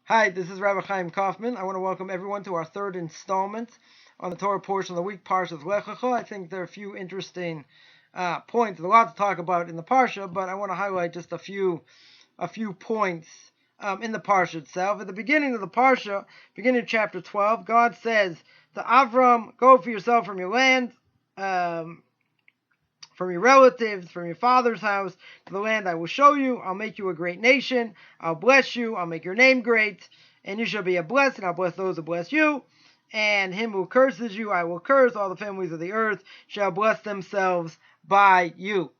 Hi, this is Rabbi Chaim Coffman. I want to welcome everyone to our third installment on the Torah portion of the week, Parshas Lech Lecha. I think there are a few interesting points. There's a lot to talk about in the Parsha, but I want to highlight just a few points in the Parsha itself. At the beginning of the Parsha, beginning of chapter 12, God says to Avraham, go for yourself from your land, from your relatives, from your father's house, to the land I will show you. I'll make you a great nation. I'll bless you. I'll make your name great. And you shall be a blessing. I'll bless those who bless you. And him who curses you, I will curse. All the families of the earth shall bless themselves by you.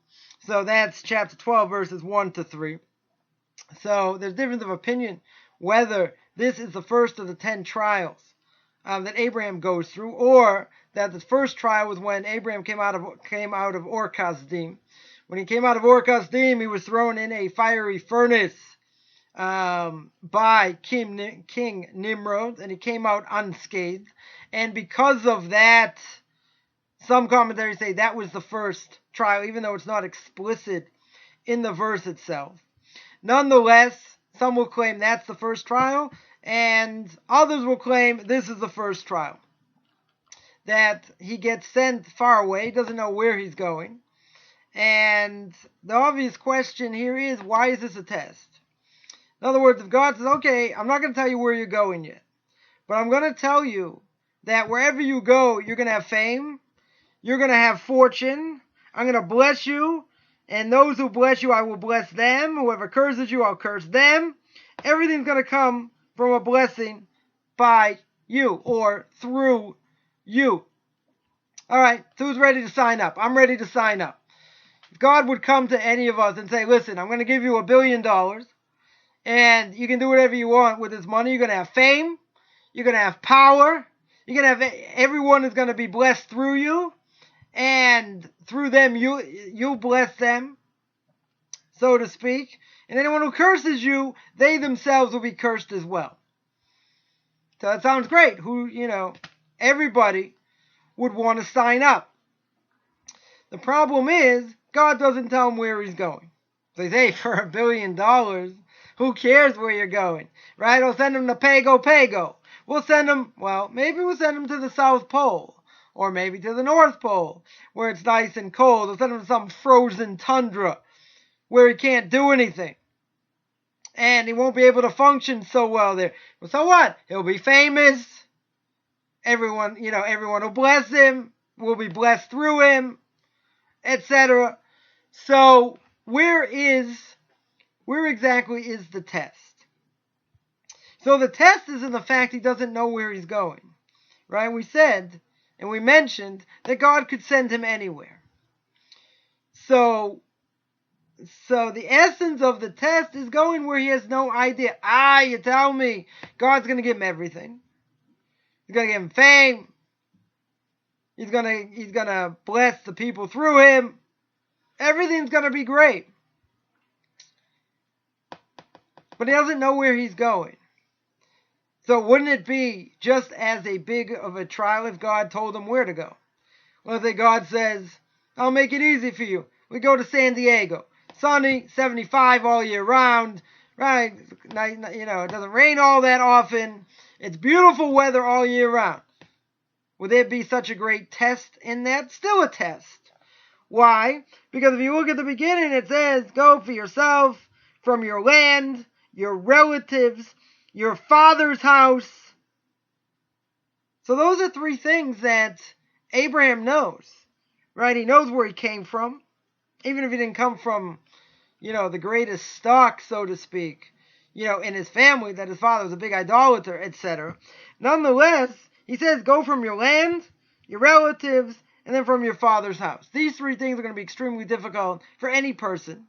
So that's chapter 12, verses 1 to 3. So there's difference of opinion whether this is the first of the 10 trials that Abraham goes through, or that the first trial was when Abraham came out of Ur Kasdim. When he came out of Ur Kasdim, he was thrown in a fiery furnace by King Nimrod, and he came out unscathed. And because of that, some commentaries say that was the first trial, even though it's not explicit in the verse itself. Nonetheless, some will claim that's the first trial, and others will claim this is the first trial. That he gets sent far away, doesn't know where he's going. And the obvious question here is, why is this a test? In other words, if God says, okay, I'm not going to tell you where you're going yet, but I'm going to tell you that wherever you go, you're going to have fame, you're going to have fortune, I'm going to bless you, and those who bless you, I will bless them. Whoever curses you, I'll curse them. Everything's going to come from a blessing by you or through you. All right, so who's ready to sign up? I'm ready to sign up. If God would come to any of us and say, listen, I'm going to give you $1 billion, and you can do whatever you want with this money. You're going to have fame. You're going to have power. You're going to have, everyone is going to be blessed through you, and through them, you'll bless them, so to speak. And anyone who curses you, they themselves will be cursed as well. So that sounds great. Everybody would want to sign up. The problem is, God doesn't tell him where he's going. So they say, for $1 billion, who cares where you're going? Right? I'll send him to Pago. We'll send him, maybe we'll send him to the South Pole. Or maybe to the North Pole, where it's nice and cold. We'll send him to some frozen tundra, where he can't do anything. And he won't be able to function so well there. Well, so what? He'll be famous. Everyone will bless him. We'll be blessed through him, etc. So where exactly is the test? So the test is in the fact he doesn't know where he's going. Right? We said, and we mentioned, that God could send him anywhere. So the essence of the test is going where he has no idea. You tell me God's going to give him everything. He's going to give him fame. He's going to bless the people through him. Everything's going to be great. But he doesn't know where he's going. So wouldn't it be just as a big of a trial if God told him where to go? Let's say God says, I'll make it easy for you. We go to San Diego. Sunny, 75 all year round, right? It doesn't rain all that often. It's beautiful weather all year round. Would there be such a great test in that? Still a test. Why? Because if you look at the beginning, it says, go for yourself from your land, your relatives, your father's house. So those are three things that Abraham knows, right? He knows where he came from, even if he didn't come from, the greatest stock, so to speak, in his family, that his father was a big idolater, etc. Nonetheless, he says, go from your land, your relatives, and then from your father's house. These three things are going to be extremely difficult for any person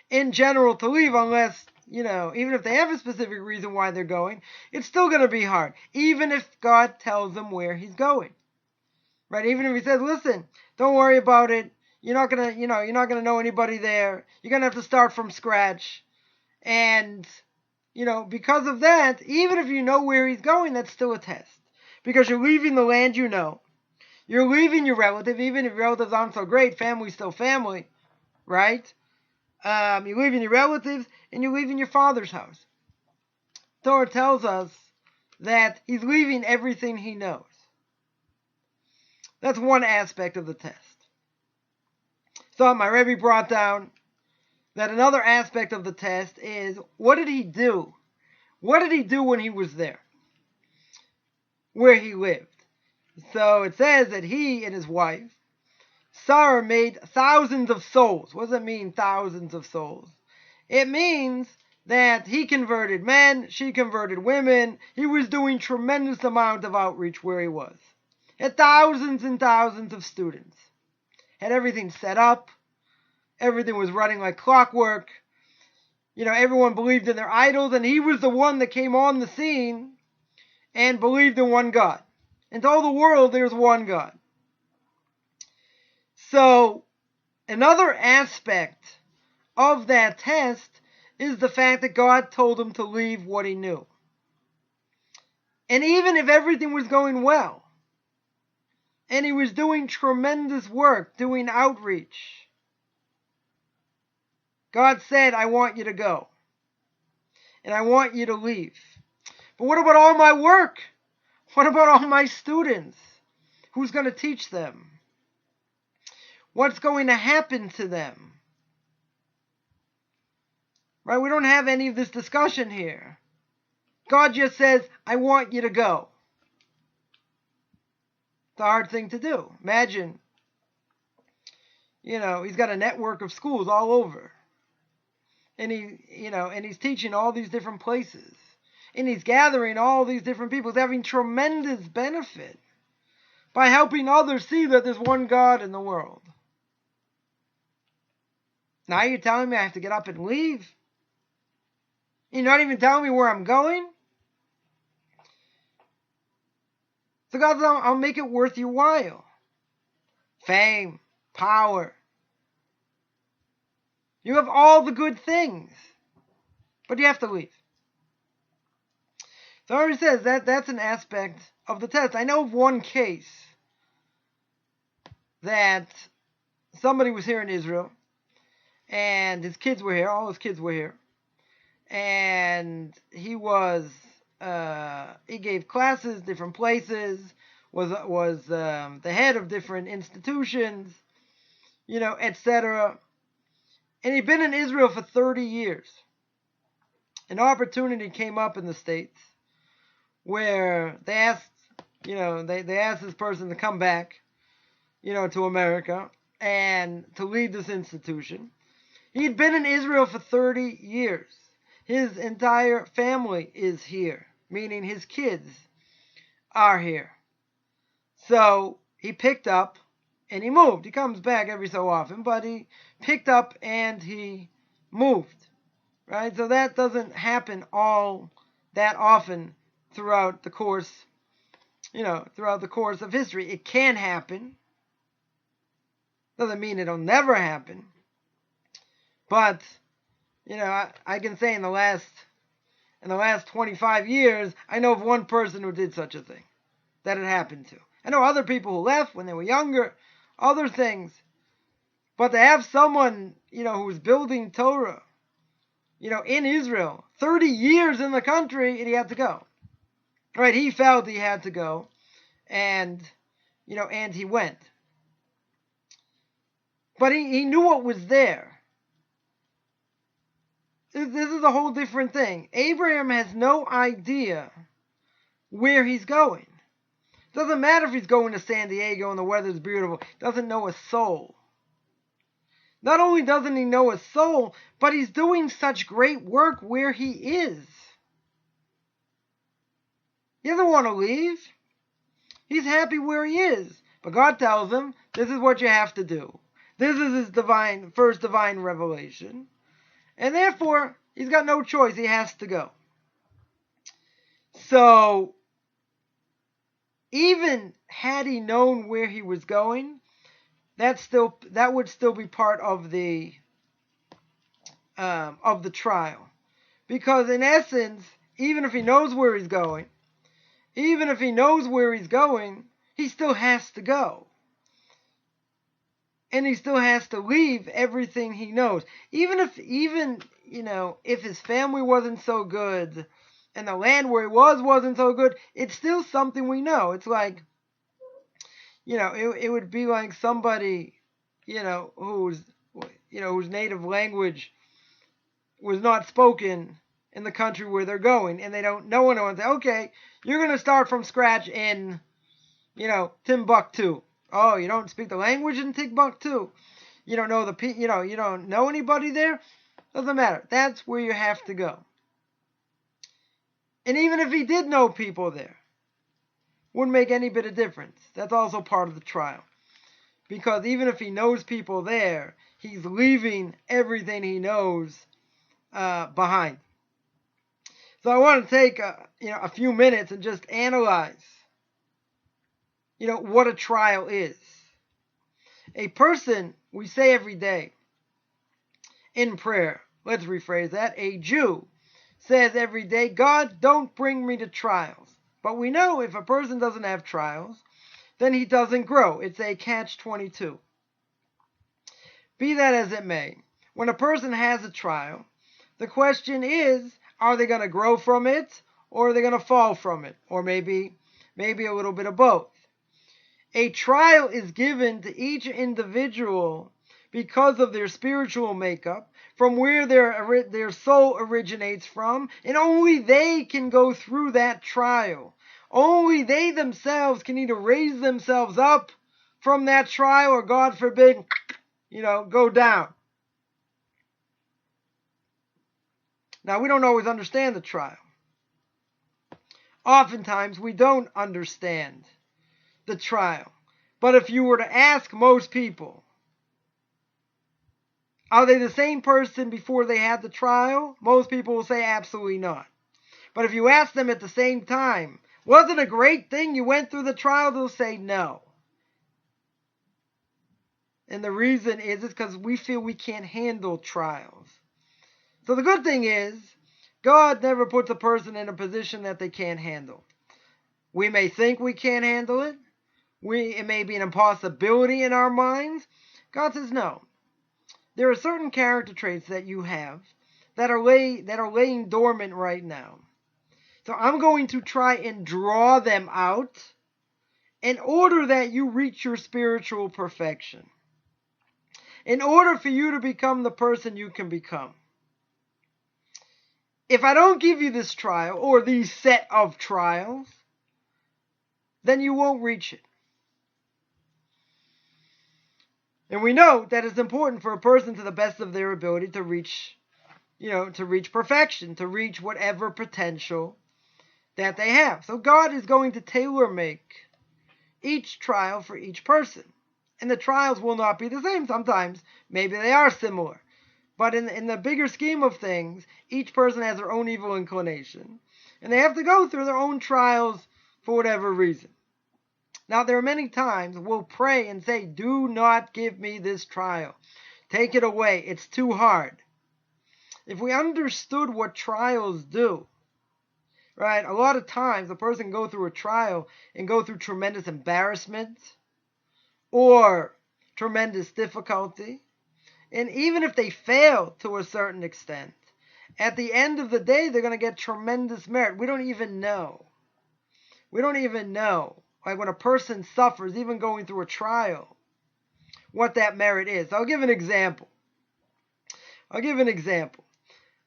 in general to leave, unless, even if they have a specific reason why they're going, it's still going to be hard, even if God tells them where he's going. Right? Even if he says, listen, don't worry about it. You're not gonna know anybody there. You're gonna have to start from scratch. And, because of that, even if you know where he's going, that's still a test. Because you're leaving the land you know. You're leaving your relative, even if your relatives aren't so great, family's still family, right? You're leaving your relatives, and you're leaving your father's house. Torah tells us that he's leaving everything he knows. That's one aspect of the test. So my Rebbe brought down that another aspect of the test is, what did he do? What did he do when he was there? Where he lived. So it says that he and his wife, Sarah, made thousands of souls. What does it mean, thousands of souls? It means that he converted men, she converted women. He was doing tremendous amount of outreach where he was. Had thousands and thousands of students. Had everything set up. Everything was running like clockwork. Everyone believed in their idols, and he was the one that came on the scene and believed in one God. And told the world there's one God. So, another aspect of that test is the fact that God told him to leave what he knew. And even if everything was going well, and he was doing tremendous work, doing outreach, God said, I want you to go. And I want you to leave. But what about all my work? What about all my students? Who's going to teach them? What's going to happen to them? Right? We don't have any of this discussion here. God just says, I want you to go. It's a hard thing to do. Imagine, he's got a network of schools all over. And he's teaching all these different places. And he's gathering all these different people. He's having tremendous benefit by helping others see that there's one God in the world. Now you're telling me I have to get up and leave? You're not even telling me where I'm going? So God says, I'll make it worth your while. Fame, power. You have all the good things. But you have to leave. So it already says that's an aspect of the test. I know of one case that somebody was here in Israel, and his kids were here, all his kids were here, and he gave classes, different places, was the head of different institutions, etc. And he'd been in Israel for 30 years. An opportunity came up in the States where they asked, they asked this person to come back, to America and to lead this institution. He'd been in Israel for 30 years. His entire family is here, meaning his kids are here. So he picked up and he moved. He comes back every so often, but he picked up and he moved. Right? So that doesn't happen all that often throughout the course, of history. It can happen. Doesn't mean it'll never happen. But, I can say in the last 25 years, I know of one person who did such a thing that it happened to. I know other people who left when they were younger, other things. But to have someone, who's building Torah, in Israel, 30 years in the country, and he had to go. Right? He felt he had to go, and he went. But he knew what was there. This is a whole different thing. Abraham has no idea where he's going. Doesn't matter if he's going to San Diego and the weather's beautiful. Doesn't know a soul. Not only doesn't he know a soul, but he's doing such great work where he is. He doesn't want to leave. He's happy where he is. But God tells him, this is what you have to do. This is his first divine revelation. And therefore, he's got no choice. He has to go. So, even had he known where he was going, that would still be part of the trial. Because in essence, even if he knows where he's going, he still has to go. And he still has to leave everything he knows. Even if his family wasn't so good, and the land where he wasn't so good, it's still something we know. It's like, it would be like somebody, whose native language was not spoken in the country where they're going, and no one would say, okay, you're going to start from scratch in, Timbuktu. Oh, you don't speak the language in Timbuktu? You don't know you don't know anybody there? Doesn't matter. That's where you have to go. And even if he did know people there, wouldn't make any bit of difference. That's also part of the trial. Because even if he knows people there, he's leaving everything he knows behind. So I want to take a few minutes and just analyze what a trial is. A person, we say every day in prayer, let's rephrase that, a Jew says every day, God, don't bring me to trials. But we know if a person doesn't have trials, then he doesn't grow. It's a catch-22. Be that as it may, when a person has a trial, the question is, are they going to grow from it, or are they going to fall from it? Or maybe a little bit of both. A trial is given to each individual because of their spiritual makeup, from where their soul originates from, and only they can go through that trial. Only they themselves can either raise themselves up from that trial, or God forbid, go down. Now, we don't always understand the trial. Oftentimes, we don't understand the trial. But if you were to ask most people, are they the same person before they had the trial? Most people will say absolutely not. But if you ask them at the same time, wasn't it a great thing you went through the trial? They'll say no. And the reason is because we feel we can't handle trials. So the good thing is, God never puts a person in a position that they can't handle. We may think we can't handle it. It may be an impossibility in our minds. God says no. There are certain character traits that you have that are laying dormant right now. So I'm going to try and draw them out in order that you reach your spiritual perfection. In order for you to become the person you can become. If I don't give you this trial, or these set of trials, then you won't reach it. And we know that it's important for a person to the best of their ability to reach perfection, to reach whatever potential that they have. So God is going to tailor make each trial for each person. And the trials will not be the same. Sometimes maybe they are similar. But in the bigger scheme of things, each person has their own evil inclination. And they have to go through their own trials for whatever reason. Now, there are many times we'll pray and say, do not give me this trial. Take it away. It's too hard. If we understood what trials do, right, a lot of times a person can go through a trial and go through tremendous embarrassment or tremendous difficulty. And even if they fail to a certain extent, at the end of the day, they're going to get tremendous merit. We don't even know. Like when a person suffers, even going through a trial, what that merit is. I'll give an example.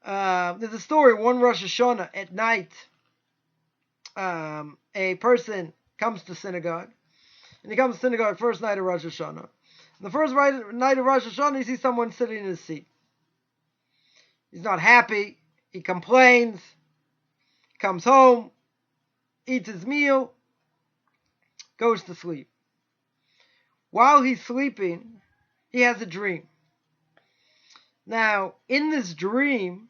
There's a story, one Rosh Hashanah at night, a person comes to synagogue, and he comes to synagogue first night of Rosh Hashanah. The first night of Rosh Hashanah, he sees someone sitting in his seat. He's not happy. He complains. Comes home, eats his meal, goes to sleep. While he's sleeping, he has a dream. Now, in this dream,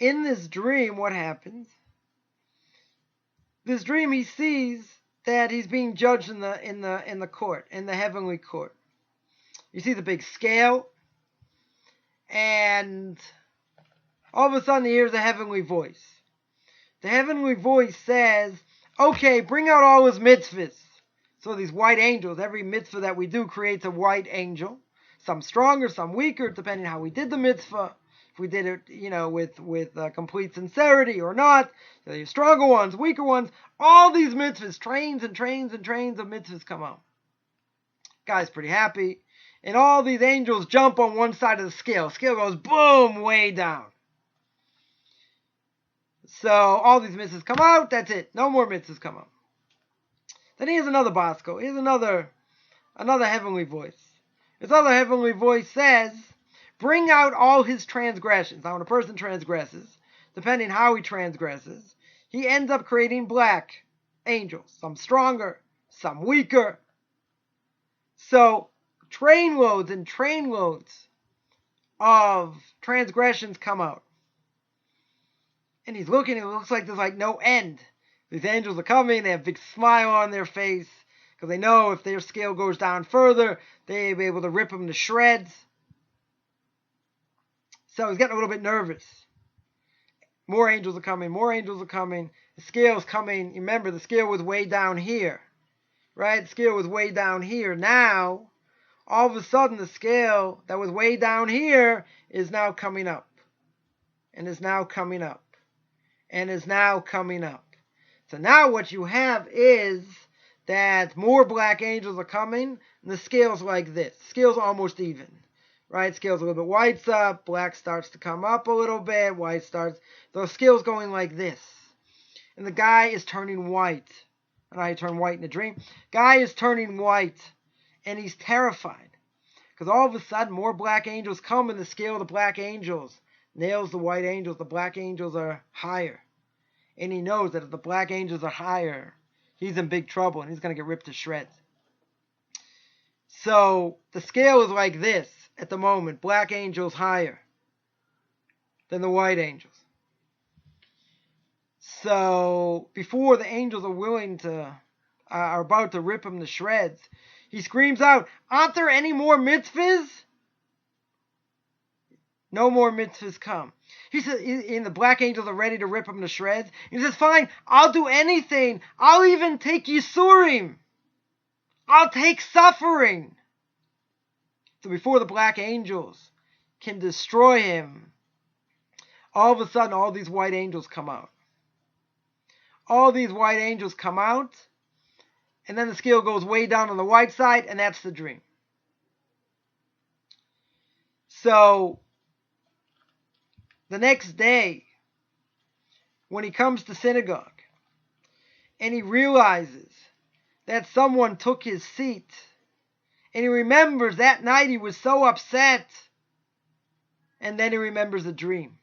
what happens? This dream, he sees that he's being judged in the court, in the heavenly court. You see the big scale, and all of a sudden he hears a heavenly voice. The heavenly voice says, okay, bring out all his mitzvahs. So these white angels, every mitzvah that we do creates a white angel. Some stronger, some weaker, depending on how we did the mitzvah. if we did it, with complete sincerity or not. So you stronger ones, weaker ones, all these mitzvahs, trains and trains and trains of mitzvahs come out. Guy's pretty happy. And all these angels jump on one side of the scale. Scale goes boom, way down. So all these mitzvahs come out, that's it. No more mitzvahs come out. Then here's another Bosco. Here's another heavenly voice. This other heavenly voice says, bring out all his transgressions. Now when a person transgresses, depending how he transgresses, he ends up creating black angels. Some stronger, some weaker. So trainloads and trainloads of transgressions come out. And he's looking, it looks like there's like no end. These angels are coming, they have a big smile on their face, because they know if their scale goes down further, they'll be able to rip them to shreds. So he's getting a little bit nervous. More angels are coming, more angels are coming. The scale's coming. Remember, the scale was way down here. Right? The scale was way down here. Now, all of a sudden, the scale that was way down here is now coming up. And is now coming up. And is now coming up. So now what you have is that more black angels are coming, and the scale's like this. Scale's almost even. Right? Scale's a little bit white's up, black starts to come up a little bit, white starts. The scale's going like this. And the guy is turning white. I don't know how you turn white in a dream. Guy is turning white, and he's terrified. Because all of a sudden, more black angels come, and the scale of the black angels nails the white angels. The black angels are higher. And he knows that if the black angels are higher, he's in big trouble, and he's going to get ripped to shreds. So the scale is like this at the moment. Black angels higher than the white angels. So before the angels are about to rip him to shreds, he screams out, aren't there any more mitzvahs? No more mitzvahs come. He says, and the black angels are ready to rip him to shreds. He says, fine, I'll do anything. I'll even take Yisurim. I'll take suffering. So before the black angels can destroy him, all of a sudden, all these white angels come out. All these white angels come out, and then the scale goes way down on the white side, and that's the dream. So the next day, when he comes to synagogue, and he realizes that someone took his seat, and he remembers that night he was so upset, and then he remembers the dream.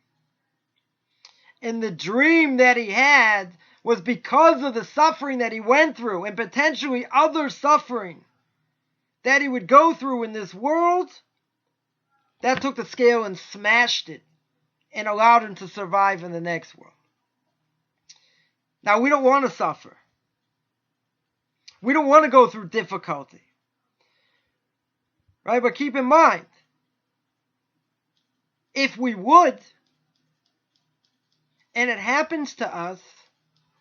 And the dream that he had was because of the suffering that he went through, and potentially other suffering that he would go through in this world, that took the scale and smashed it, and allowed him to survive in the next world. Now, we don't want to suffer. We don't want to go through difficulty. Right? But keep in mind, if we would, and it happens to us,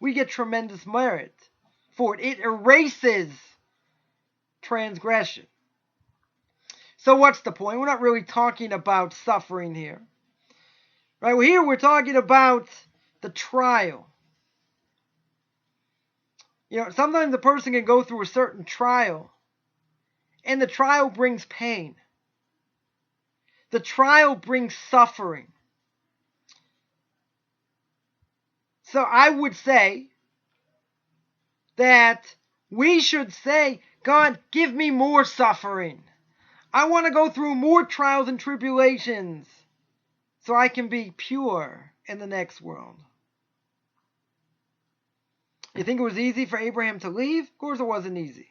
we get tremendous merit for it. It erases transgression. So what's the point? We're not really talking about suffering here. Right? Well, here we're talking about the trial. Sometimes the person can go through a certain trial, and the trial brings pain. The trial brings suffering. So I would say that we should say, God, give me more suffering. I want to go through more trials and tribulations so I can be pure in the next world. You think it was easy for Abraham to leave? Of course it wasn't easy.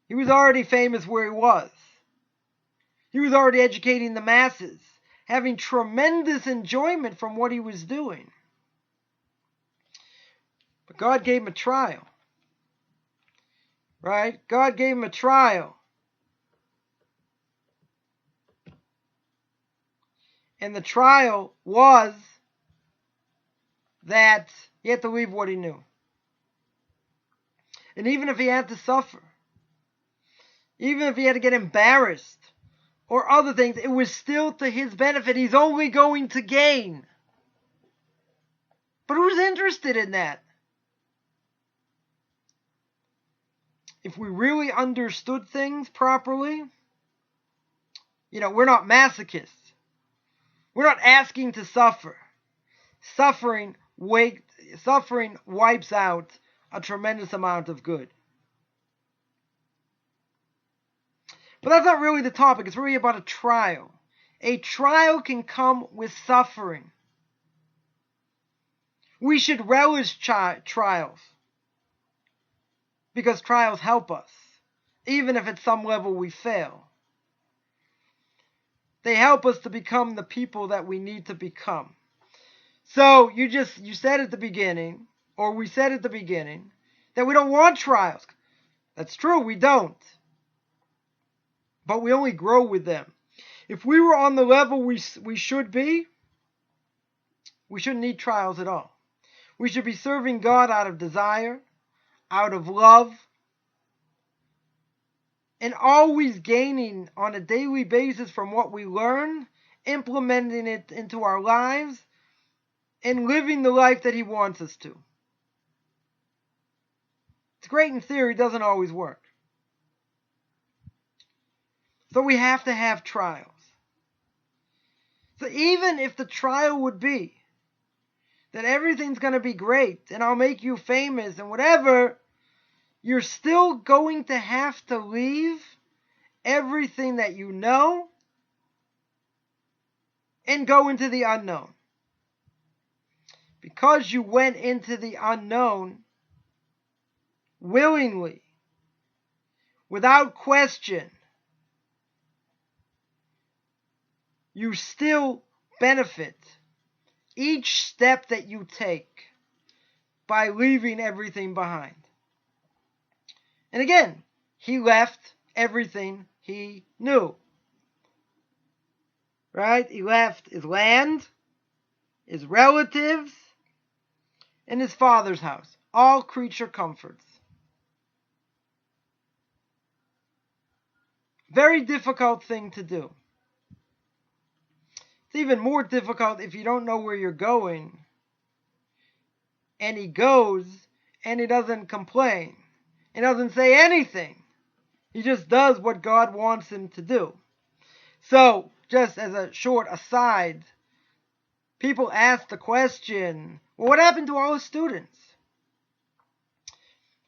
He was already famous where he was. He was already educating the masses, having tremendous enjoyment from what he was doing. But God gave him a trial. Right? God gave him a trial. And the trial was that he had to leave what he knew. And even if he had to suffer, even if he had to get embarrassed or other things, it was still to his benefit. He's only going to gain. But who's interested in that? If we really understood things properly, we're not masochists. We're not asking to suffer. Suffering wipes out a tremendous amount of good. But that's not really the topic. It's really about a trial. A trial can come with suffering. We should relish trials, because trials help us, even if at some level we fail. They help us to become the people that we need to become. So you said at the beginning, or we said at the beginning, that we don't want trials. That's true, we don't. But we only grow with them. If we were on the level we should be, we shouldn't need trials at all. We should be serving God out of desire, out of love, and always gaining on a daily basis from what we learn, implementing it into our lives, and living the life that He wants us to. It's great in theory, it doesn't always work. So we have to have trials. So even if the trial would be that everything's going to be great and I'll make you famous and whatever, you're still going to have to leave everything that you know and go into the unknown. Because you went into the unknown willingly, without question, you still benefit each step that you take by leaving everything behind. And again, he left everything he knew. Right? He left his land, his relatives, and his father's house. All creature comforts. Very difficult thing to do. It's even more difficult if you don't know where you're going. And he goes and he doesn't complain. He doesn't say anything. He just does what God wants him to do. So, just as a short aside, people ask the question, well, what happened to all his students?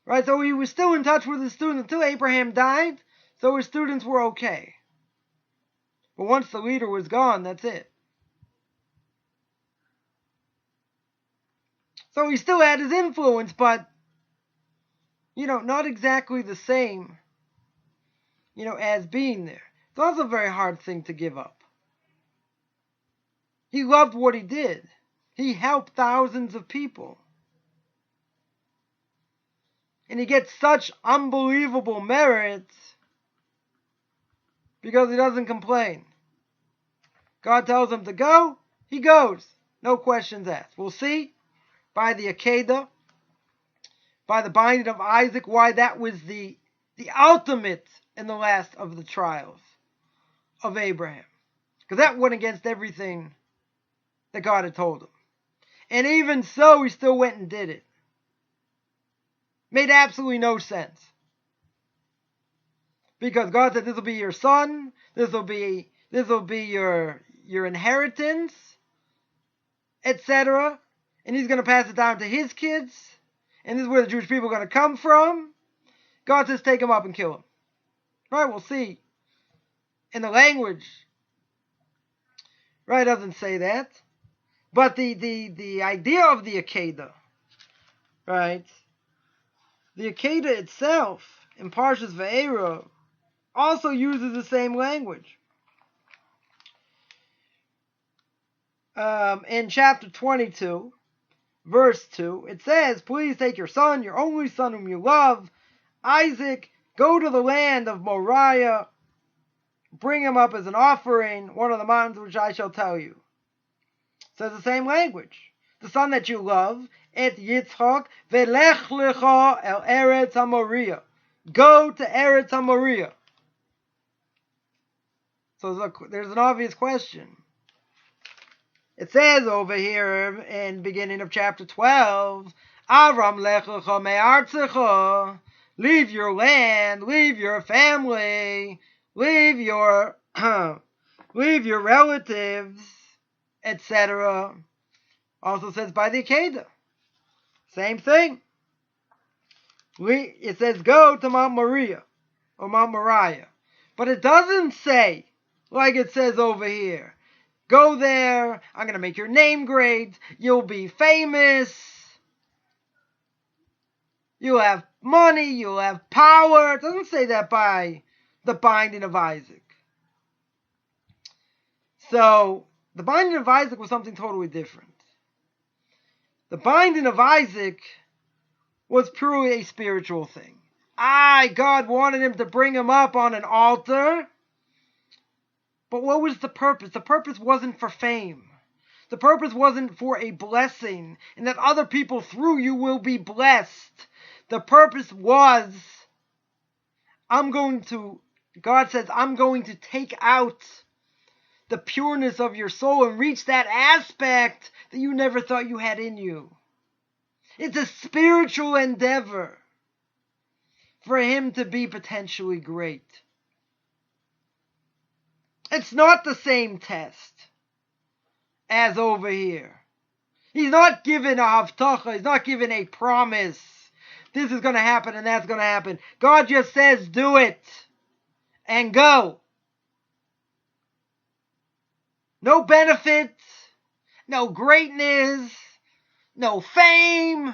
Right, so he was still in touch with his students until Abraham died, so his students were okay. But once the leader was gone, that's it. So he still had his influence, but, not exactly the same, as being there. It's also a very hard thing to give up. He loved what he did. He helped thousands of people. And he gets such unbelievable merits because he doesn't complain. God tells him to go, he goes. No questions asked. We'll see by the Akedah, by the binding of Isaac, why that was the ultimate and the last of the trials of Abraham. Because that went against everything that God had told him. And even so, he still went and did it. Made absolutely no sense. Because God said, this will be your son, this will be your inheritance, etc. And he's going to pass it down to his kids. And this is where the Jewish people are going to come from. God says, take him up and kill him. Right, we'll see. In the language, right, doesn't say that. But the idea of the Akedah, right, the Akedah itself in Parshas Ve'era also uses the same language. In chapter 22, verse 2, it says, please take your son, your only son whom you love, Isaac, go to the land of Moriah, bring him up as an offering, one of the mountains which I shall tell you. It says the same language. The son that you love, et Yitzchak, velech lecha el Eretz HaMoriah. Go to Eretz HaMoriah. So look, there's an obvious question. It says over here in beginning of chapter 12, Avraham Lech Lecha me'artzecha, leave your land, leave your family, leave your relatives, etc. Also says by the Akedah. Same thing. It says go to Mount Moriah or Mount Moriah. But it doesn't say, like it says over here, go there, I'm going to make your name great, you'll be famous, you'll have money, you'll have power. It doesn't say that by the binding of Isaac. So, the binding of Isaac was something totally different. The binding of Isaac was purely a spiritual thing. God wanted him to bring him up on an altar. But what was the purpose? The purpose wasn't for fame. The purpose wasn't for a blessing, and that other people through you will be blessed. The purpose was, God says, I'm going to take out the pureness of your soul and reach that aspect that you never thought you had in you. It's a spiritual endeavor for him to be potentially great. It's not the same test as over here. He's not given a havtacha. He's not given a promise. This is going to happen and that's going to happen. God just says, do it and go. No benefits, no greatness, no fame,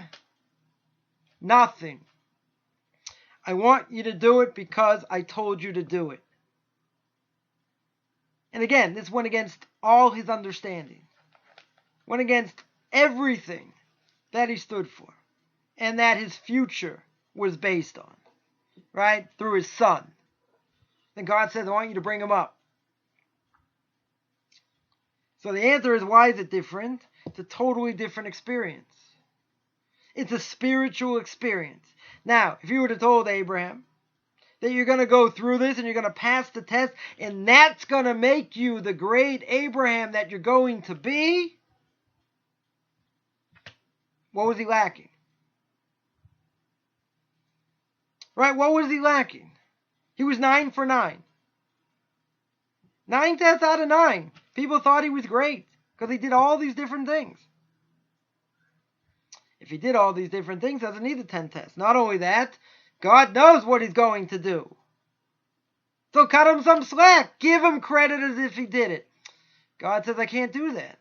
nothing. I want you to do it because I told you to do it. And again, this went against all his understanding. Went against everything that he stood for. And that his future was based on. Right? Through his son. Then God says, I want you to bring him up. So the answer is, why is it different? It's a totally different experience. It's a spiritual experience. Now, if you would have told Abraham that you're going to go through this and you're going to pass the test and that's going to make you the great Abraham that you're going to be, what was he lacking? Right? What was he lacking? He was 9 for 9. 9 tests out of 9. People thought he was great because he did all these different things. If he did all these different things, he doesn't need the 10 tests. Not only that, God knows what he's going to do. So cut him some slack. Give him credit as if he did it. God says, I can't do that.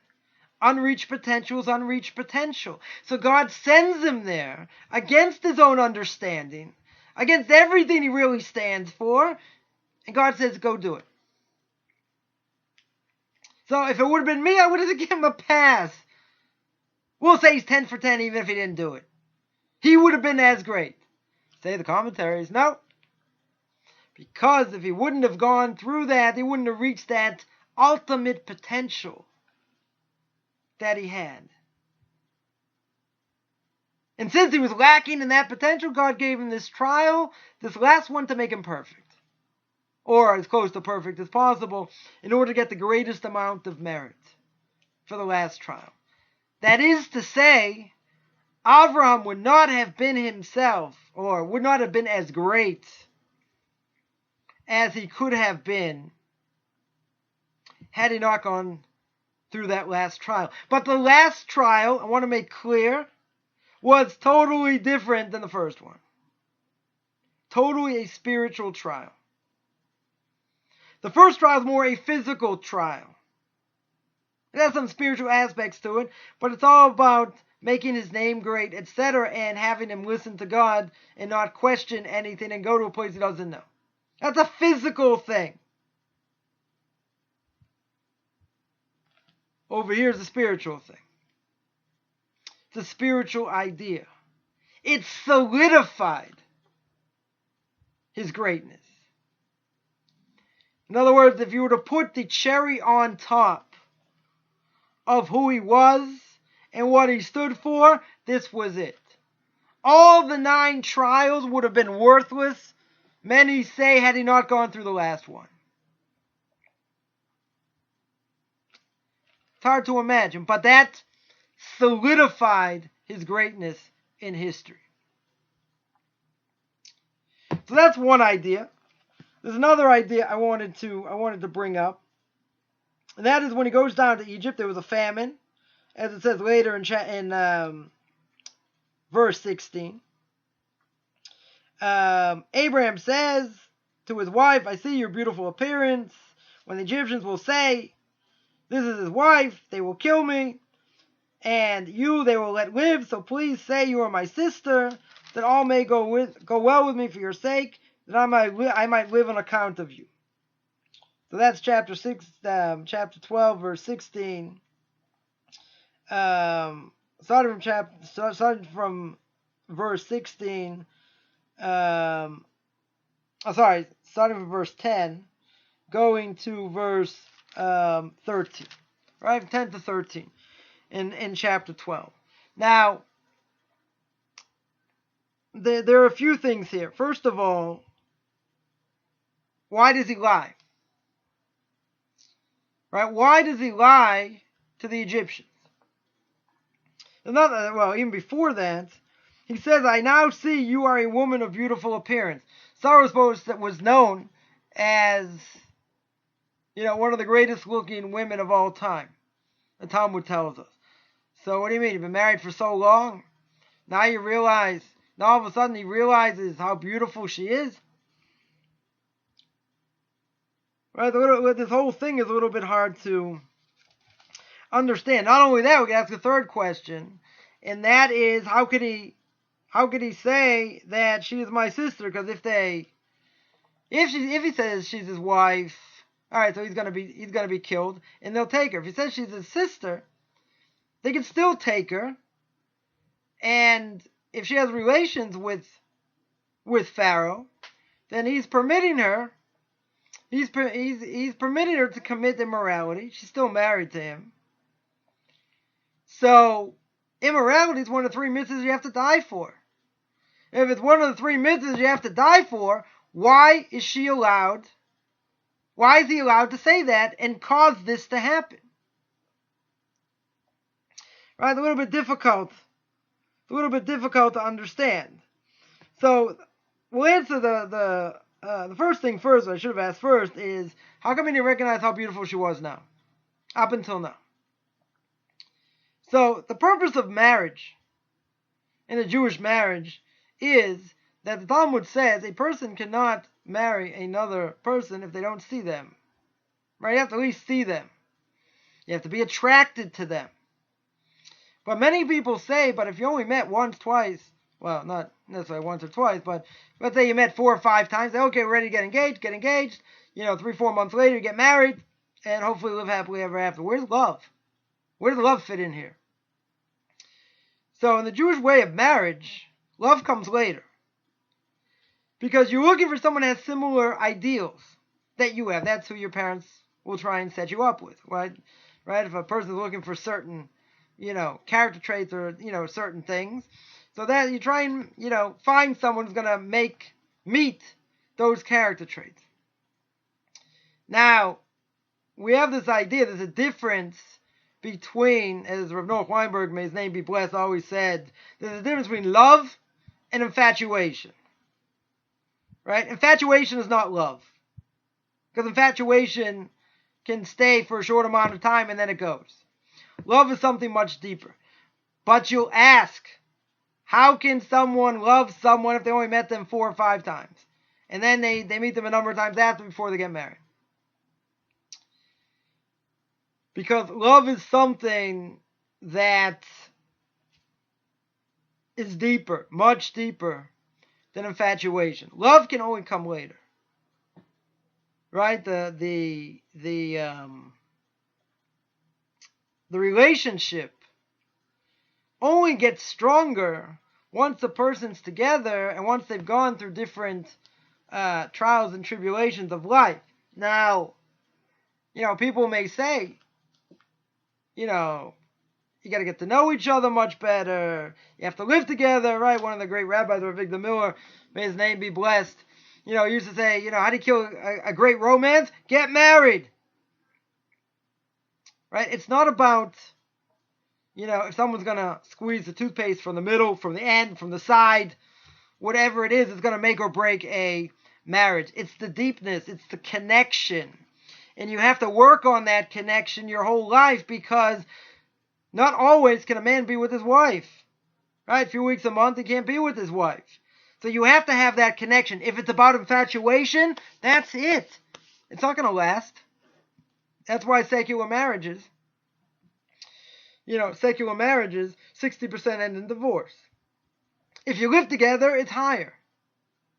Unreached potential is unreached potential. So God sends him there against his own understanding, against everything he really stands for, and God says, go do it. So if it would have been me, I would have given him a pass. We'll say he's 10 for 10 even if he didn't do it. He would have been as great. Say the commentaries, no. Because if he wouldn't have gone through that, he wouldn't have reached that ultimate potential that he had. And since he was lacking in that potential, God gave him this trial, this last one, to make him perfect. Or as close to perfect as possible, in order to get the greatest amount of merit for the last trial. That is to say, Avraham would not have been himself, or would not have been as great as he could have been had he not gone through that last trial. But the last trial, I want to make clear, was totally different than the first one. Totally a spiritual trial. The first trial is more a physical trial. It has some spiritual aspects to it, but it's all about making his name great, etc., and having him listen to God and not question anything and go to a place he doesn't know. That's a physical thing. Over here is a spiritual thing. It's a spiritual idea. It solidified his greatness. In other words, if you were to put the cherry on top of who he was and what he stood for, this was it. All the 9 trials would have been worthless, many say, had he not gone through the last one. It's hard to imagine, but that solidified his greatness in history. So that's one idea. There's another idea I wanted to bring up, and that is when he goes down to Egypt, there was a famine, as it says later in verse 16. Abraham says to his wife, "I see your beautiful appearance. When the Egyptians will say, 'This is his wife,' they will kill me, and you they will let live. So please say you are my sister, that all may go well with me for your sake, that I might live on account of you." So that's chapter 12, verse 16. Starting from verse 16. Starting from verse 10, going to verse 13, right, 10 to 13, in chapter 12. Now, there are a few things here. First of all, why does he lie? Right? Why does he lie to the Egyptians? Even before that, he says, "I now see you are a woman of beautiful appearance." Sarah was known as, one of the greatest looking women of all time. The Talmud tells us. So what do you mean? You've been married for so long? Now all of a sudden he realizes how beautiful she is? Right? This whole thing is a little bit hard to understand. Not only that, we can ask a third question, and that is, how could he say that she is my sister? Because if he says she's his wife, all right, so he's gonna be killed, and they'll take her. If he says she's his sister, they can still take her, and if she has relations with Pharaoh, then he's permitting her. He's permitting her to commit immorality. She's still married to him. So immorality is one of the 3 mitzvahs you have to die for. If it's one of the 3 mitzvahs you have to die for, why is he allowed to say that and cause this to happen? Right? A little bit difficult to understand. So we'll answer the first thing first. I should have asked first is, how come he didn't recognize how beautiful she was now, up until now? So the purpose of marriage in a Jewish marriage is that the Talmud says a person cannot marry another person if they don't see them. Right? You have to at least see them. You have to be attracted to them. But many people say, but if you only met once, twice, well, not necessarily once or twice, but let's say you met 4 or 5 times, okay, we're ready to get engaged, 3-4 months later, you get married, and hopefully live happily ever after. Where's love? Where does love fit in here? So in the Jewish way of marriage, love comes later. Because you're looking for someone that has similar ideals that you have. That's who your parents will try and set you up with, right? Right? If a person's looking for certain, character traits or, certain things, so that you try and, find someone who's going to meet those character traits. Now, we have this idea, there's a difference between, as Rav Noach Weinberg, may his name be blessed, always said, there's a difference between love and infatuation. Right? Infatuation is not love. Because infatuation can stay for a short amount of time and then it goes. Love is something much deeper. But you'll ask, how can someone love someone if they only met them 4 or 5 times? And then they meet them a number of times after before they get married. Because love is something that is deeper, much deeper than infatuation. Love can only come later. Right? The relationship only gets stronger once the person's together and once they've gone through different trials and tribulations of life. Now, people may say, you got to get to know each other much better. You have to live together, right? One of the great rabbis, Rav Victor Miller, may his name be blessed, used to say, how do you kill a great romance? Get married. right? It's not about, if someone's going to squeeze the toothpaste from the middle, from the end, from the side, whatever it is, it's going to make or break a marriage. It's the deepness. It's the connection. And you have to work on that connection your whole life, because not always can a man be with his wife. Right? A few weeks a month, he can't be with his wife. So you have to have that connection. If it's about infatuation, that's it. It's not going to last. That's why secular marriages, 60% end in divorce. If you live together, it's higher.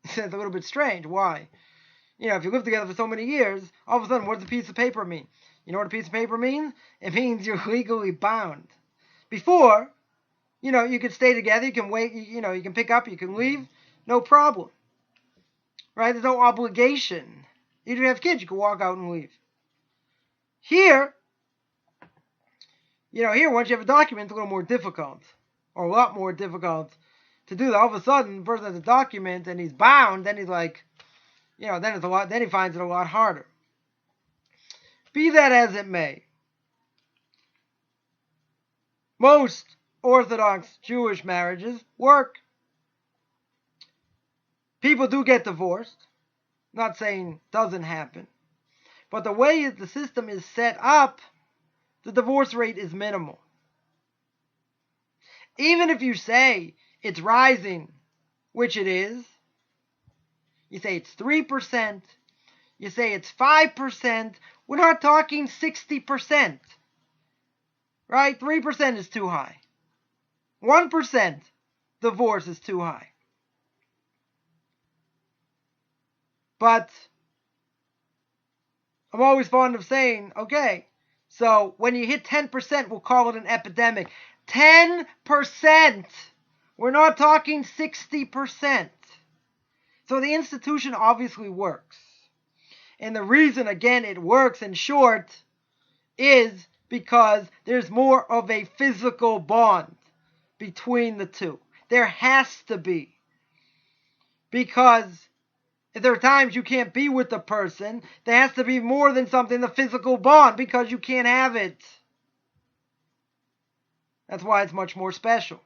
It's a little bit strange. Why? If you live together for so many years, all of a sudden, what does a piece of paper mean? You know what a piece of paper means? It means you're legally bound. Before, you could stay together, you can wait, you can pick up, you can leave, no problem. Right? There's no obligation. You don't have kids, you can walk out and leave. Here, once you have a document, it's a little more difficult, or a lot more difficult to do that. All of a sudden, the person has a document and he's bound, then he's like, then he finds it a lot harder. Be that as it may, most Orthodox Jewish marriages work. People do get divorced. Not saying it doesn't happen. But the way the system is set up, the divorce rate is minimal. Even if you say it's rising, which it is, you say it's 3%, you say it's 5%, we're not talking 60%. Right? 3% is too high. 1% divorce is too high. But I'm always fond of saying, okay, so when you hit 10%, we'll call it an epidemic. 10%! We're not talking 60%. So the institution obviously works. And the reason, again, it works, in short, is because there's more of a physical bond between the two. There has to be. Because if there are times you can't be with the person, there has to be more than something, the physical bond, because you can't have it. That's why it's much more special.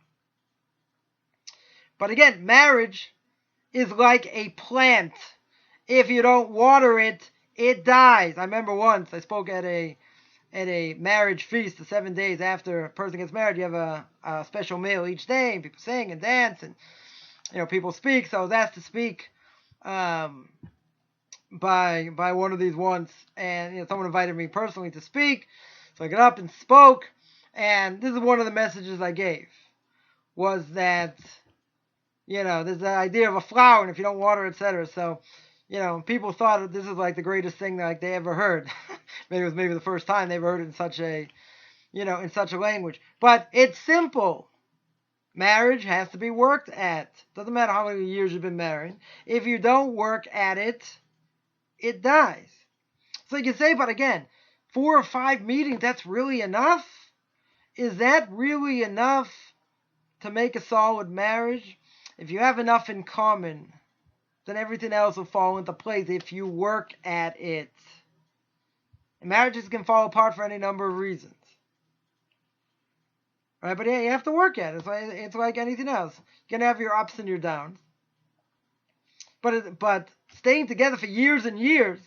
But again, marriage is like a plant. If you don't water it, it dies. I remember once I spoke at a marriage feast, the 7 days after a person gets married. You have a special meal each day, and people sing and dance, and people speak. So I was asked to speak by one of these once, and someone invited me personally to speak. So I got up and spoke, and this is one of the messages I gave, was that there's the idea of a flower, and if you don't water, etc. So people thought that this is like the greatest thing that they ever heard. Maybe it was the first time they ever heard it in such a language. But it's simple. Marriage has to be worked at. Doesn't matter how many years you've been married. If you don't work at it, it dies. So you can say, but again, 4 or 5 meetings, that's really enough? Is that really enough to make a solid marriage? If you have enough in common, then everything else will fall into place if you work at it. And marriages can fall apart for any number of reasons. Right? But yeah, you have to work at it. It's like anything else. You're going to have your ups and your downs. But staying together for years and years,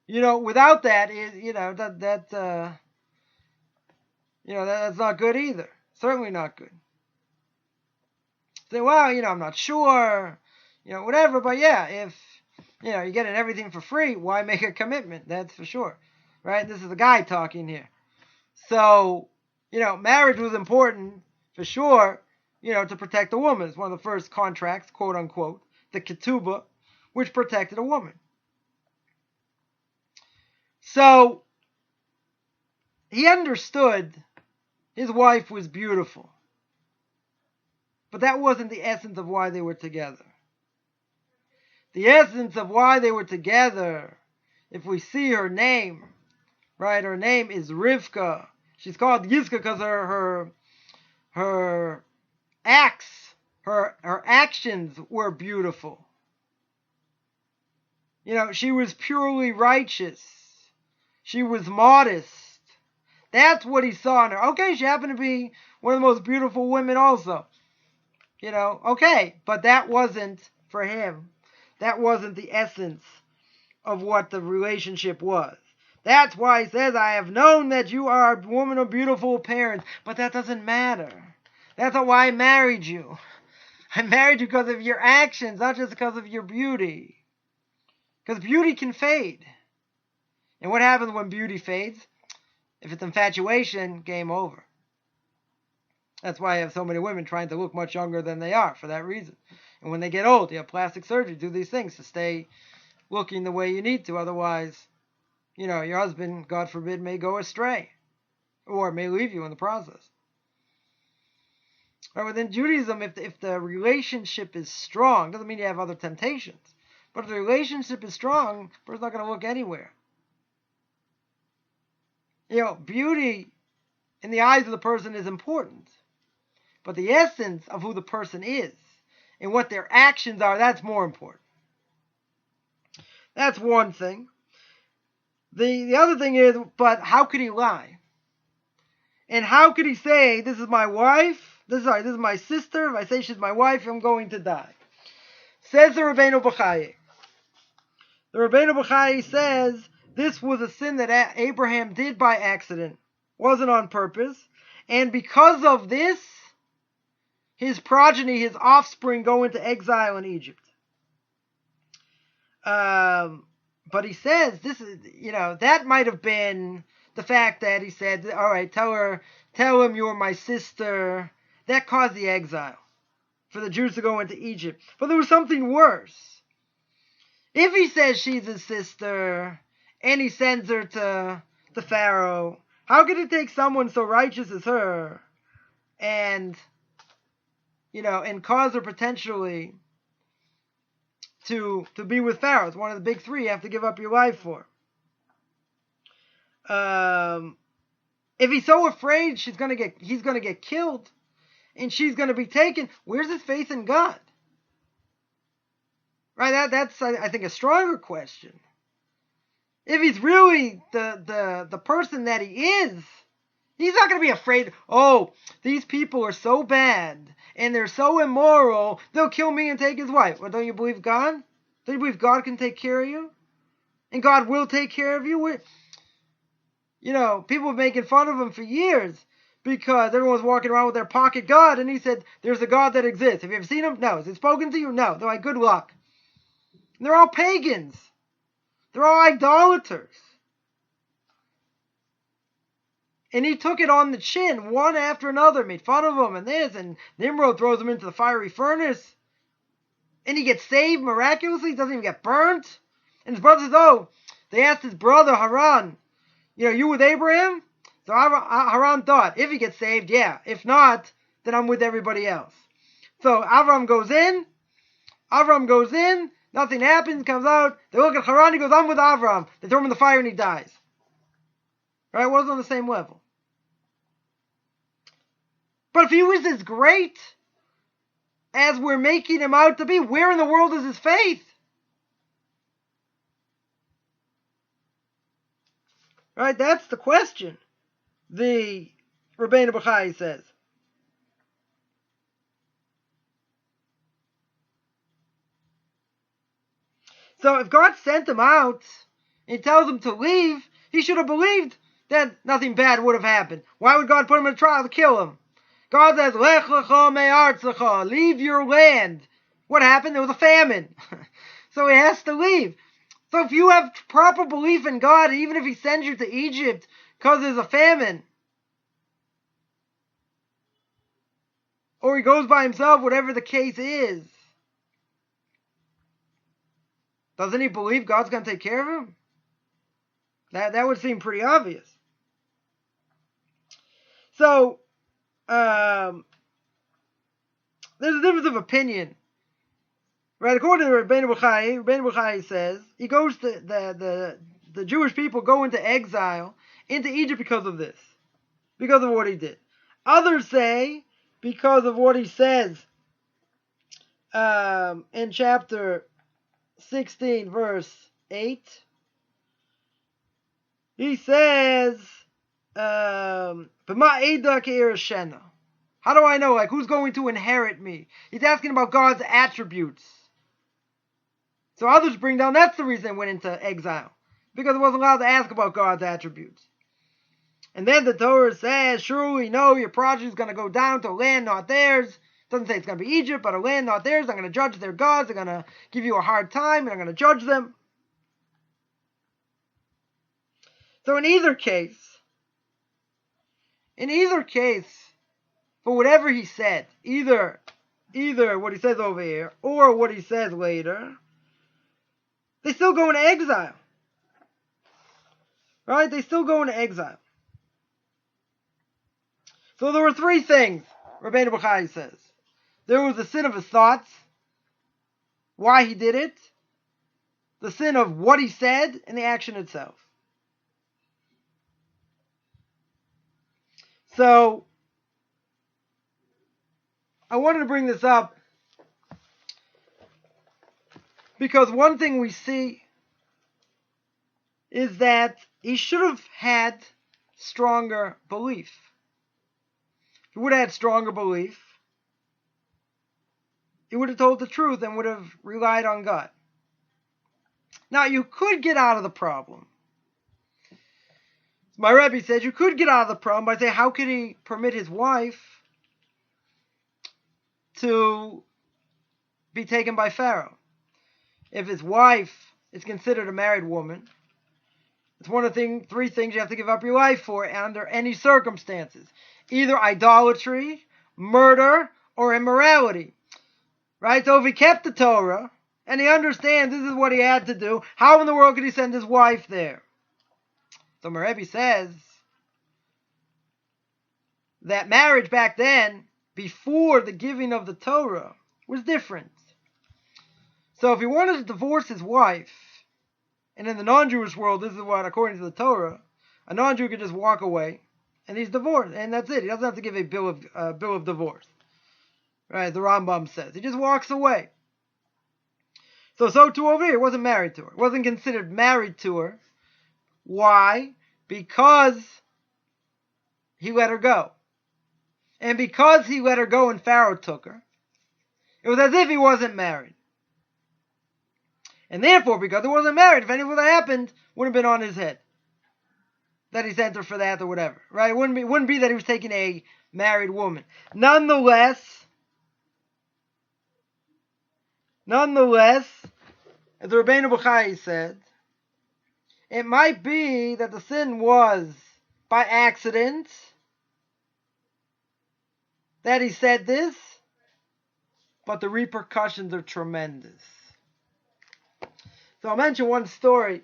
without that, that's not good either. Certainly not good. Say, well, I'm not sure, whatever. But yeah, if, you're getting everything for free, why make a commitment? That's for sure. Right? This is a guy talking here. So, marriage was important, for sure, to protect a woman. It's one of the first contracts, quote unquote, the ketubah, which protected a woman. So, he understood his wife was beautiful. But that wasn't the essence of why they were together. The essence of why they were together, if we see her name, right, her name is Rivka. She's called Yizka because her acts, her actions were beautiful. She was purely righteous. She was modest. That's what he saw in her. Okay, she happened to be one of the most beautiful women also. Okay, but that wasn't for him. That wasn't the essence of what the relationship was. That's why he says, I have known that you are a woman of beautiful parents, but that doesn't matter. That's not why I married you. I married you because of your actions, not just because of your beauty. Because beauty can fade. And what happens when beauty fades? If it's infatuation, game over. That's why I have so many women trying to look much younger than they are, for that reason. And when they get old, you have plastic surgery, do these things to stay looking the way you need to. Otherwise, your husband, God forbid, may go astray. Or may leave you in the process. Right, within Judaism, if the relationship is strong, doesn't mean you have other temptations. But if the relationship is strong, the person's not going to look anywhere. Beauty in the eyes of the person is important. But the essence of who the person is and what their actions are, that's more important. That's one thing. The other thing is, but how could he lie? And how could he say, this is my wife, this is my sister, if I say she's my wife, I'm going to die? Says the Rabbeinu Bachai. The Rabbeinu Bachai says, this was a sin that Abraham did by accident, wasn't on purpose, and because of this, his progeny, his offspring, go into exile in Egypt. But he says, this is, that might have been the fact that he said, all right, tell him you're my sister. That caused the exile for the Jews to go into Egypt. But there was something worse. If he says she's his sister and he sends her to Pharaoh, how could it take someone so righteous as her and cause her potentially to be with Pharaoh? It's one of the big three you have to give up your life for. If he's so afraid he's gonna get killed and she's gonna be taken, where's his faith in God? Right? That's I think a stronger question. If he's really the person that he is, he's not going to be afraid, these people are so bad and they're so immoral, they'll kill me and take his wife. Well, don't you believe God? Don't you believe God can take care of you? And God will take care of you? People have been making fun of him for years because everyone was walking around with their pocket God, and he said, there's a God that exists. Have you ever seen him? No. Has it spoken to you? No. They're like, good luck. And they're all pagans. They're all idolaters. And he took it on the chin, one after another, made fun of them and this, and Nimrod throws him into the fiery furnace. And he gets saved miraculously, he doesn't even get burnt. And his brother says, they asked his brother Haran, you with Abraham? So Haran thought, if he gets saved, yeah. If not, then I'm with everybody else. So Avram goes in, nothing happens, comes out, they look at Haran, he goes, I'm with Avram. They throw him in the fire and he dies. Right? It wasn't on the same level. But if he was as great as we're making him out to be, where in the world is his faith? Right? That's the question. The Rabbeinu Bachai says. So if God sent him out and he tells him to leave, he should have believed that nothing bad would have happened. Why would God put him in a trial to kill him? God says, Lech Lecha me'artzecha, leave your land. What happened? There was a famine. So he has to leave. So if you have proper belief in God, even if he sends you to Egypt because there's a famine, or he goes by himself, whatever the case is, doesn't he believe God's going to take care of him? That would seem pretty obvious. So, there's a difference of opinion. Right, according to Rabbeinu Bachai says, he goes to the Jewish people go into exile into Egypt because of this. Because of what he did. Others say because of what he says in chapter 16, verse 8. He says How do I know? Like, who's going to inherit me? He's asking about God's attributes. So others bring down that's the reason they went into exile, because it wasn't allowed to ask about God's attributes. And then the Torah says, surely no, your progeny is going to go down to a land not theirs. It doesn't say it's going to be Egypt, but a land not theirs. I'm going to judge their gods. They're going to give you a hard time, and I'm going to judge them. So in either case, for whatever he said, either what he says over here or what he says later, they still go into exile. Right? They still go into exile. So there were three things, Rabbeinu Bachai says. There was the sin of his thoughts, why he did it, the sin of what he said, and the action itself. So, I wanted to bring this up because one thing we see is that he should have had stronger belief. If he would have had stronger belief, he would have told the truth and would have relied on God. Now, you could get out of the problem. My Rebbe says you could get out of the problem by saying, how could he permit his wife to be taken by Pharaoh? If his wife is considered a married woman, it's one of the three things you have to give up your life for under any circumstances. Either idolatry, murder, or immorality. Right? So if he kept the Torah, and he understands this is what he had to do, how in the world could he send his wife there? So my Rebbe says that marriage back then, before the giving of the Torah, was different. So if he wanted to divorce his wife, and in the non-Jewish world, this is what, according to the Torah, a non-Jew could just walk away, and he's divorced, and that's it. He doesn't have to give a bill of divorce. Right, the Rambam says. He just walks away. So too over here, he wasn't married to her. Wasn't considered married to her. Why? Because he let her go. And because he let her go and Pharaoh took her, it was as if he wasn't married. And therefore, because he wasn't married, if anything would have happened, wouldn't have been on his head. That he sent her for that or whatever. Right? It wouldn't be that he was taking a married woman. Nonetheless, as the Rabbeinu Bachai said, it might be that the sin was by accident that he said this, but the repercussions are tremendous. So I'll mention one story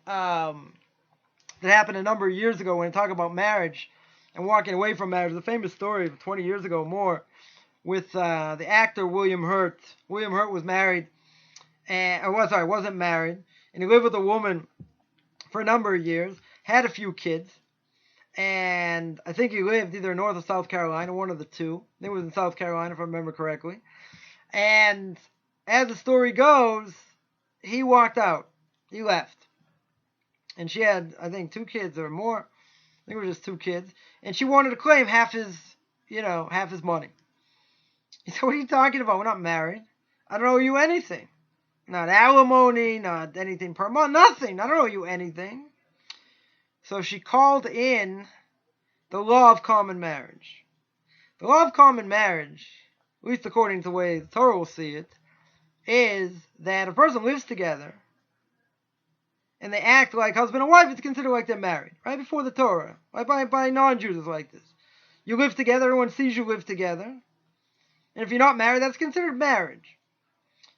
that happened a number of years ago when I talk about marriage and walking away from marriage. It's a famous story of 20 years ago or more with the actor William Hurt. William Hurt was married, wasn't married, and he lived with a woman for a number of years, had a few kids, and I think he lived either in North or South Carolina, one of the two. I think it was in South Carolina, if I remember correctly. And as the story goes, he walked out. He left. And she had, I think, 2 kids or more. I think it was just 2 kids. And she wanted to claim half his money. He said, what are you talking about? We're not married. I don't owe you anything. Not alimony, not anything per month, nothing. I don't owe you anything. So she called in the law of common marriage. The law of common marriage, at least according to the way the Torah will see it, is that a person lives together and they act like husband and wife. It's considered like they're married, right? Before the Torah. Right? By non-Jews, it's like this. You live together, everyone sees you live together. And if you're not married, that's considered marriage.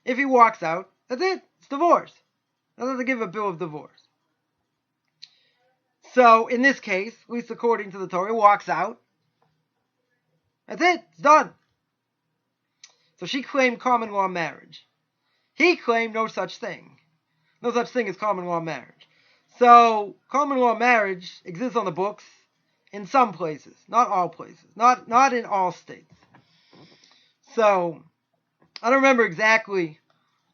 If he walks out, that's it. It's divorce. Doesn't have to give a bill of divorce. So, in this case, at least according to the Torah, he walks out. That's it. It's done. So she claimed common law marriage. He claimed no such thing. No such thing as common law marriage. So, common law marriage exists on the books in some places. Not all places. Not in all states. So, I don't remember exactly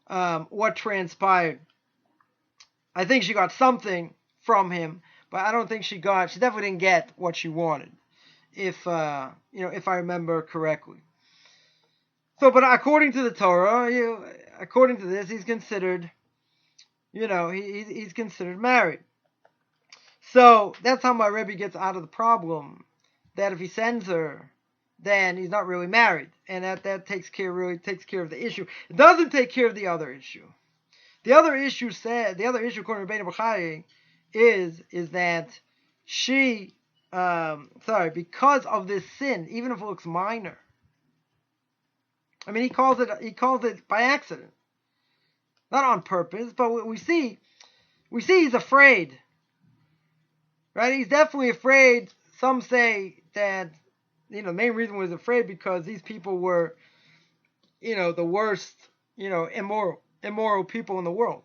what transpired. I think she got something from him, but I don't think she definitely didn't get what she wanted, if I remember correctly. So, but according to the Torah, according to this, he's considered, he's considered married. So that's how my Rebbe gets out of the problem, that if he sends her, then he's not really married, and that takes care of the issue. It doesn't take care of the other issue. The other issue according to Rabbi Chaim is that she, because of this sin, even if it looks minor. I mean, he calls it by accident, not on purpose. But we see he's afraid, right? He's definitely afraid. Some say that the main reason he was afraid because these people were, the worst, immoral people in the world.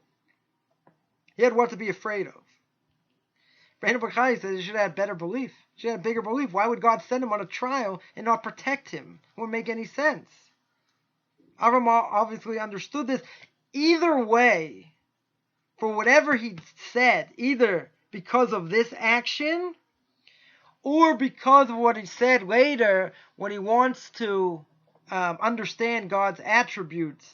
He had what to be afraid of. Rabbi Chaim says he should have had better belief. He should have bigger belief. Why would God send him on a trial and not protect him? It wouldn't make any sense. Avraham obviously understood this. Either way, for whatever he said, either because of this action or because of what he said later when he wants to understand God's attributes,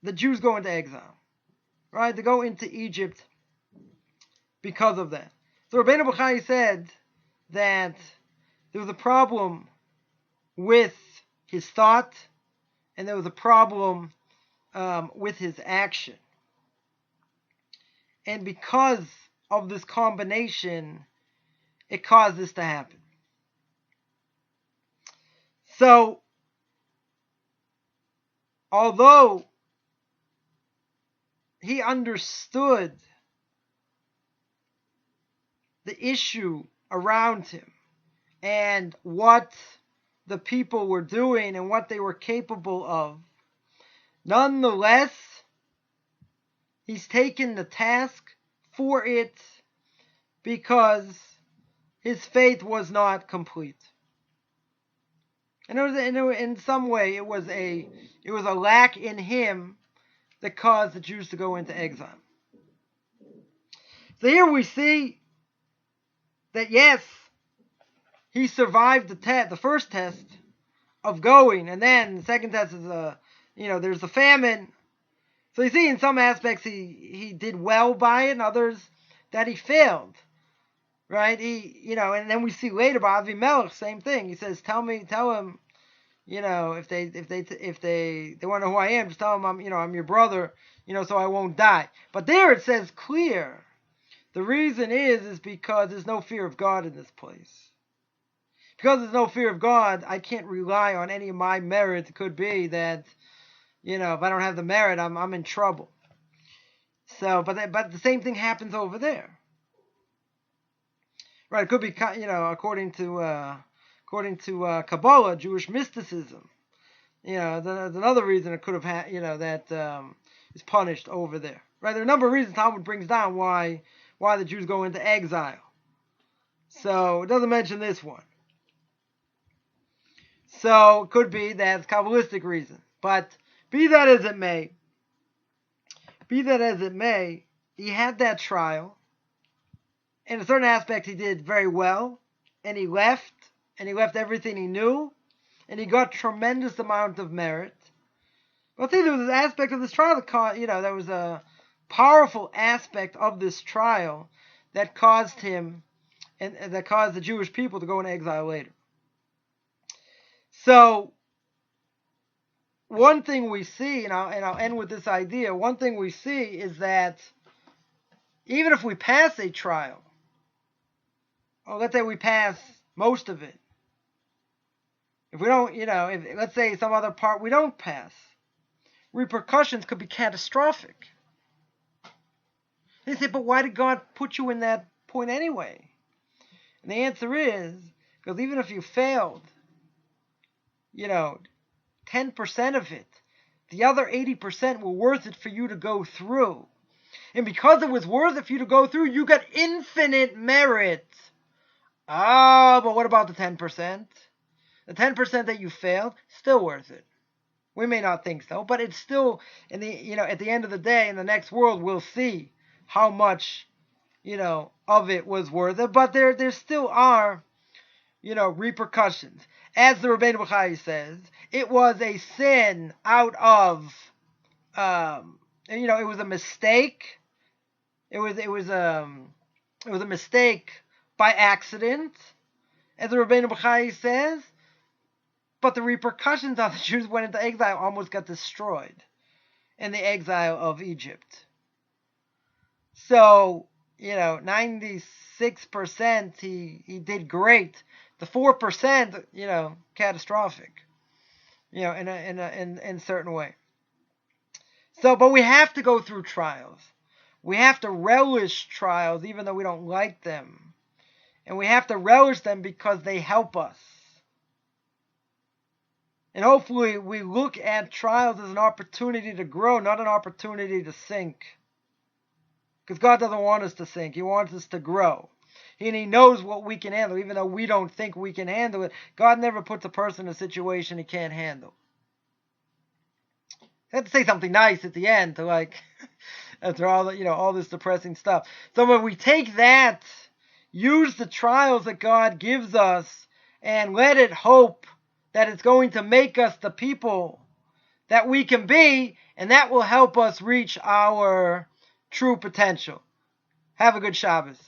the Jews go into exile. Right? They go into Egypt because of that. So Rabbeinu Bachai said that there was a problem with his thought, and there was a problem with his action. And because of this combination, it caused this to happen. So, although he understood the issue around him and what the people were doing and what they were capable of, nonetheless, he's taken the task for it because his faith was not complete. And in some way, it was a lack in him that caused the Jews to go into exile. So here we see that yes, he survived the first test of going, and then the second test is there's the famine. So you see, in some aspects he did well by it, and others that he failed. Right? And then we see later by Avimelech, same thing. He says, tell him, if they want to know who I am, just tell them I'm your brother, so I won't die. But there it says clear. The reason is because there's no fear of God in this place. Because there's no fear of God, I can't rely on any of my merits. It could be that, if I don't have the merit, I'm in trouble. So, but the same thing happens over there. Right? It could be, according to Kabbalah, Jewish mysticism. There's another reason it could have had, that is punished over there. Right? There are a number of reasons Talmud brings down why the Jews go into exile. So it doesn't mention this one. So it could be that it's Kabbalistic reason. But be that as it may, he had that trial. In a certain aspect, he did very well, and he left everything he knew, and he got tremendous amount of merit. But see, there was an aspect of this trial that there was a powerful aspect of this trial that caused him, and that caused the Jewish people to go into exile later. So, one thing we see, and I'll end with this idea. One thing we see is that even if we pass a trial, or let's say we pass most of it, if we don't, if let's say some other part we don't pass, repercussions could be catastrophic. They say, but why did God put you in that point anyway? And the answer is, because even if you failed, 10% of it, the other 80% were worth it for you to go through. And because it was worth it for you to go through, you got infinite merit. But what about the 10%? The 10% that you failed, still worth it. We may not think so, but it's still, at the end of the day, in the next world, we'll see how much, of it was worth it. But there still are, repercussions. As the Rabbi Chaim says, it was a sin out of, it was a mistake. It was a mistake by accident, as the Rabbi Chaim says. But the repercussions on the Jews went into exile almost got destroyed in the exile of Egypt. So, 96% he did great. The 4%, catastrophic, in a certain way. So, but we have to go through trials. We have to relish trials even though we don't like them. And we have to relish them because they help us. And hopefully we look at trials as an opportunity to grow, not an opportunity to sink. Because God doesn't want us to sink. He wants us to grow. And He knows what we can handle, even though we don't think we can handle it. God never puts a person in a situation he can't handle. I have to say something nice at the end to after all this depressing stuff. So when we take that, use the trials that God gives us, and let it hope that it's going to make us the people that we can be, and that will help us reach our true potential. Have a good Shabbos.